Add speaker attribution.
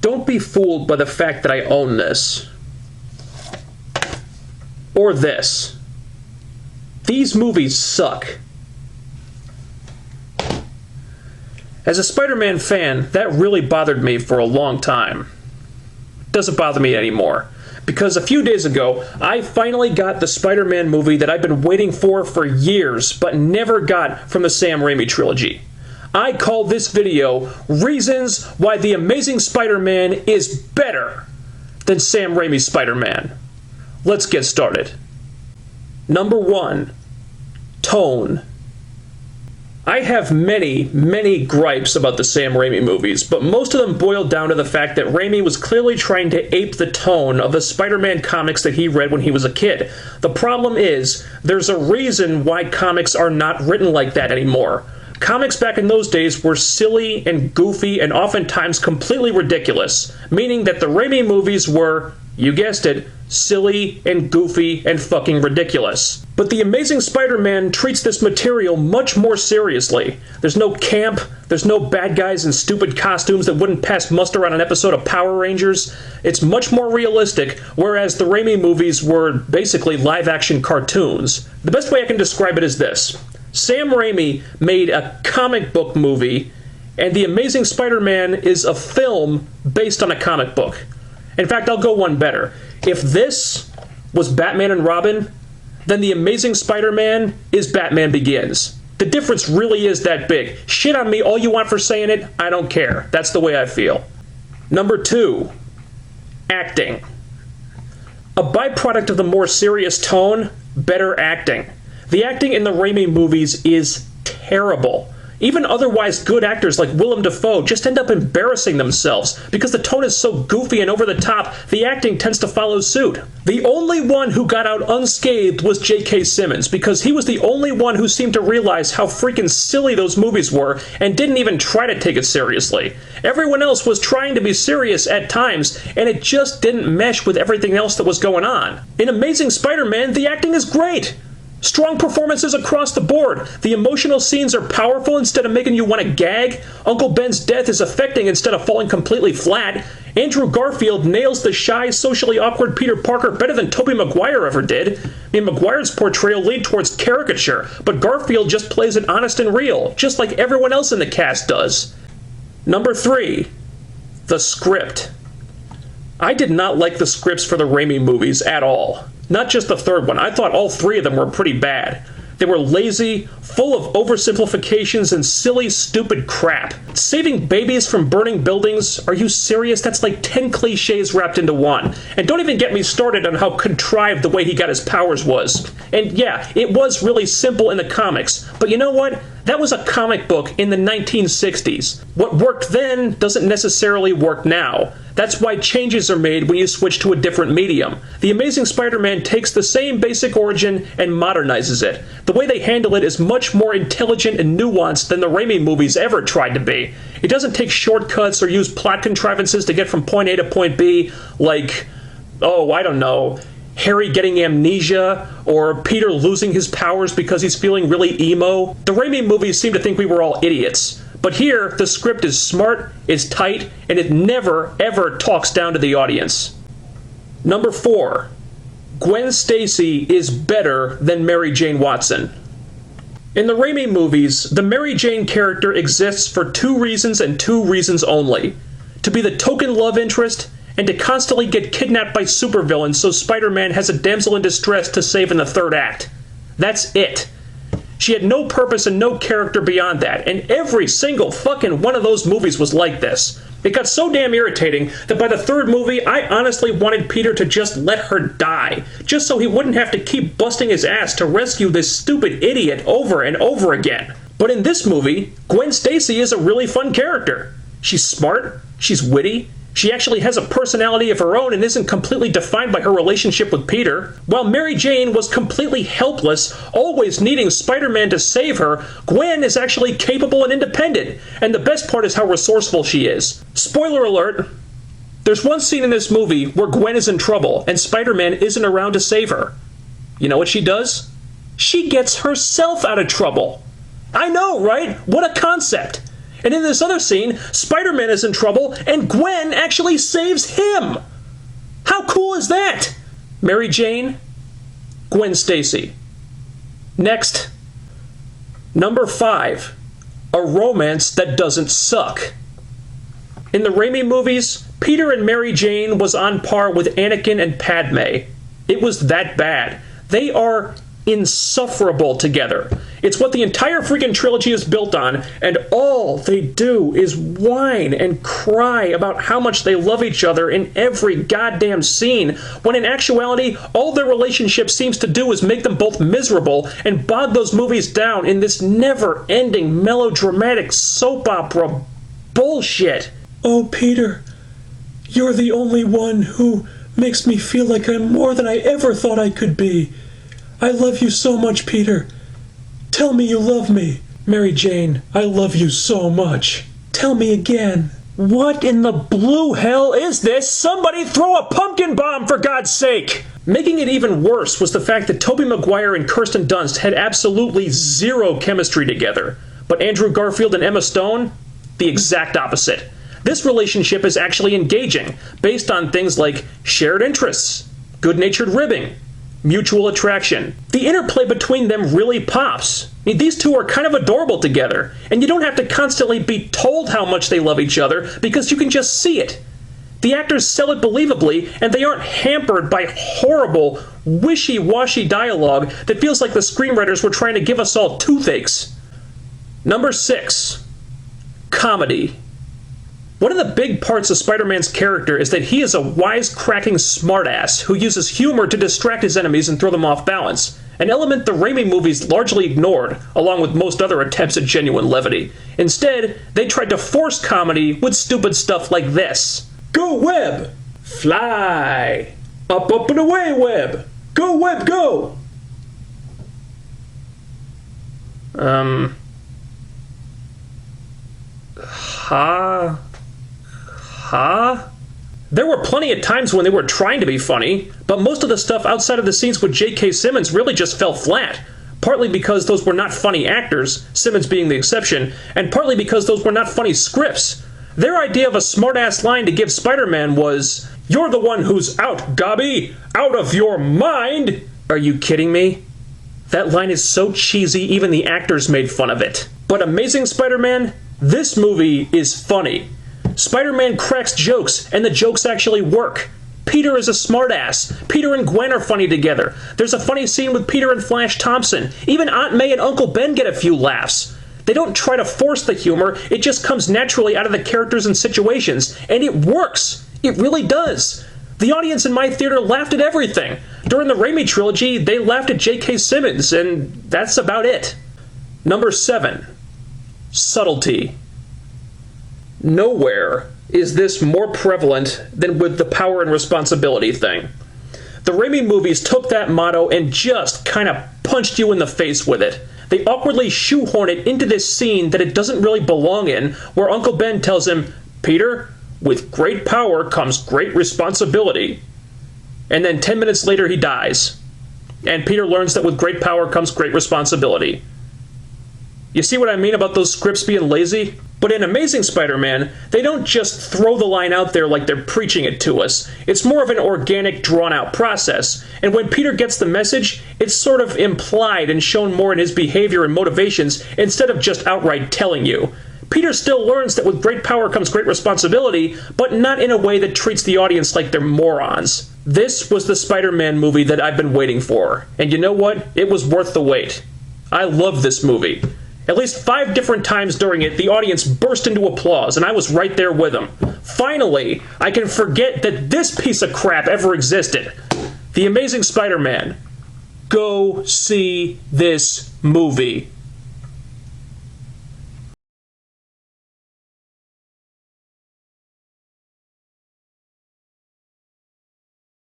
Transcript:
Speaker 1: Don't be fooled by the fact that I own this. Or this. These movies suck. As a Spider-Man fan, that really bothered me for a long time. It doesn't bother me anymore. Because a few days ago, I finally got the Spider-Man movie that I've been waiting for years, but never got from the Sam Raimi trilogy. I call this video Reasons Why the Amazing Spider-Man is Better Than Sam Raimi's Spider-Man. Let's get started. Number 1. Tone. I have many gripes about the Sam Raimi movies, but most of them boil down to the fact that Raimi was clearly trying to ape the tone of the Spider-Man comics that he read when he was a kid. The problem is, there's a reason why comics are not written like that anymore. Comics back in those days were silly and goofy and oftentimes completely ridiculous, meaning that the Raimi movies were, you guessed it, silly and goofy and fucking ridiculous. But The Amazing Spider-Man treats this material much more seriously. There's no camp, there's no bad guys in stupid costumes that wouldn't pass muster on an episode of Power Rangers. It's much more realistic, whereas the Raimi movies were basically live-action cartoons. The best way I can describe it is this. Sam Raimi made a comic book movie, and The Amazing Spider-Man is a film based on a comic book. In fact, I'll go one better. If this was Batman and Robin, then The Amazing Spider-Man is Batman Begins. The difference really is that big. Shit on me all you want for saying it, I don't care. That's the way I feel. Number 2. Acting. A byproduct of the more serious tone, better acting. The acting in the Raimi movies is terrible. Even otherwise good actors like Willem Dafoe just end up embarrassing themselves. Because the tone is so goofy and over the top, the acting tends to follow suit. The only one who got out unscathed was J.K. Simmons, because he was the only one who seemed to realize how freaking silly those movies were and didn't even try to take it seriously. Everyone else was trying to be serious at times, and it just didn't mesh with everything else that was going on. In Amazing Spider-Man, the acting is great. Strong performances across the board. The emotional scenes are powerful instead of making you want to gag. Uncle Ben's death is affecting instead of falling completely flat. Andrew Garfield nails the shy, socially awkward Peter Parker better than Tobey Maguire ever did. I mean, Maguire's portrayal leaned towards caricature, but Garfield just plays it honest and real, just like everyone else in the cast does. Number 3. The script. I did not like the scripts for the Raimi movies at all. Not just the third one. I thought all 3 of them were pretty bad. They were lazy, full of oversimplifications and silly, stupid crap. Saving babies from burning buildings? Are you serious? That's like 10 cliches wrapped into one. And don't even get me started on how contrived the way he got his powers was. And yeah, it was really simple in the comics. But you know what? That was a comic book in the 1960s. What worked then doesn't necessarily work now. That's why changes are made when you switch to a different medium. The Amazing Spider-Man takes the same basic origin and modernizes it. The way they handle it is much more intelligent and nuanced than the Raimi movies ever tried to be. It doesn't take shortcuts or use plot contrivances to get from point A to point B, like, oh, I don't know, Harry getting amnesia, or Peter losing his powers because he's feeling really emo. The Raimi movies seem to think we were all idiots. But here, the script is smart, it's tight, and it never, ever talks down to the audience. Number 4. Gwen Stacy is better than Mary Jane Watson. In the Raimi movies, the Mary Jane character exists for 2 reasons and 2 reasons only. To be the token love interest, and to constantly get kidnapped by supervillains so Spider-Man has a damsel in distress to save in the 3rd act. That's it. She had no purpose and no character beyond that, and every single fucking one of those movies was like this. It got so damn irritating that by the 3rd movie, I honestly wanted Peter to just let her die, just so he wouldn't have to keep busting his ass to rescue this stupid idiot over and over again. But in this movie, Gwen Stacy is a really fun character. She's smart, she's witty, she actually has a personality of her own and isn't completely defined by her relationship with Peter. While Mary Jane was completely helpless, always needing Spider-Man to save her, Gwen is actually capable and independent. And the best part is how resourceful she is. Spoiler alert, there's one scene in this movie where Gwen is in trouble and Spider-Man isn't around to save her. You know what she does? She gets herself out of trouble. I know, right? What a concept. And in this other scene, Spider-Man is in trouble and Gwen actually saves him. How cool is that? Mary Jane, Gwen Stacy. Next. Number 5. A romance that doesn't suck. In the Raimi movies, Peter and Mary Jane was on par with Anakin and Padme. It was that bad. They are insufferable together. It's what the entire freaking trilogy is built on, and all they do is whine and cry about how much they love each other in every goddamn scene, when in actuality, all their relationship seems to do is make them both miserable and bog those movies down in this never-ending melodramatic soap opera bullshit.
Speaker 2: Oh, Peter, you're the only one who makes me feel like I'm more than I ever thought I could be. I love you so much, Peter. Tell me you love me. Mary Jane, I love you so much. Tell me again.
Speaker 1: What in the blue hell is this? Somebody throw a pumpkin bomb, for God's sake! Making it even worse was the fact that Tobey Maguire and Kirsten Dunst had absolutely zero chemistry together. But Andrew Garfield and Emma Stone? The exact opposite. This relationship is actually engaging, based on things like shared interests, good-natured ribbing, mutual attraction. The interplay between them really pops. I mean, these two are kind of adorable together, and you don't have to constantly be told how much they love each other, because you can just see it. The actors sell it believably, and they aren't hampered by horrible, wishy-washy dialogue that feels like the screenwriters were trying to give us all toothaches. Number 6. Comedy. One of the big parts of Spider-Man's character is that he is a wisecracking smartass who uses humor to distract his enemies and throw them off balance, an element the Raimi movies largely ignored, along with most other attempts at genuine levity. Instead, they tried to force comedy with stupid stuff like this.
Speaker 2: Go, Web!
Speaker 1: Fly!
Speaker 2: Up, up, and away, Web! Go, Web, go!
Speaker 1: There were plenty of times when they were trying to be funny, but most of the stuff outside of the scenes with J.K. Simmons really just fell flat. Partly because those were not funny actors, Simmons being the exception, and partly because those were not funny scripts. Their idea of a smart-ass line to give Spider-Man was, "You're the one who's out, Gobby! Out of your mind!" Are you kidding me? That line is so cheesy, even the actors made fun of it. But Amazing Spider-Man, this movie is funny. Spider-Man cracks jokes, and the jokes actually work. Peter is a smartass. Peter and Gwen are funny together. There's a funny scene with Peter and Flash Thompson. Even Aunt May and Uncle Ben get a few laughs. They don't try to force the humor, it just comes naturally out of the characters and situations, and it works. It really does. The audience in my theater laughed at everything. During the Raimi trilogy, they laughed at J.K. Simmons, and that's about it. Number 7. Subtlety. Nowhere is this more prevalent than with the power and responsibility thing. The Raimi movies took that motto and just kind of punched you in the face with it. They awkwardly shoehorn it into this scene that it doesn't really belong in, where Uncle Ben tells him, "Peter, with great power comes great responsibility." And then 10 minutes later he dies. And Peter learns that with great power comes great responsibility. You see what I mean about those scripts being lazy? But in Amazing Spider-Man, they don't just throw the line out there like they're preaching it to us. It's more of an organic, drawn-out process. And when Peter gets the message, it's sort of implied and shown more in his behavior and motivations instead of just outright telling you. Peter still learns that with great power comes great responsibility, but not in a way that treats the audience like they're morons. This was the Spider-Man movie that I've been waiting for. And you know what? It was worth the wait. I love this movie. At least 5 different times during it, the audience burst into applause, and I was right there with them. Finally, I can forget that this piece of crap ever existed. The Amazing Spider-Man. Go see this movie.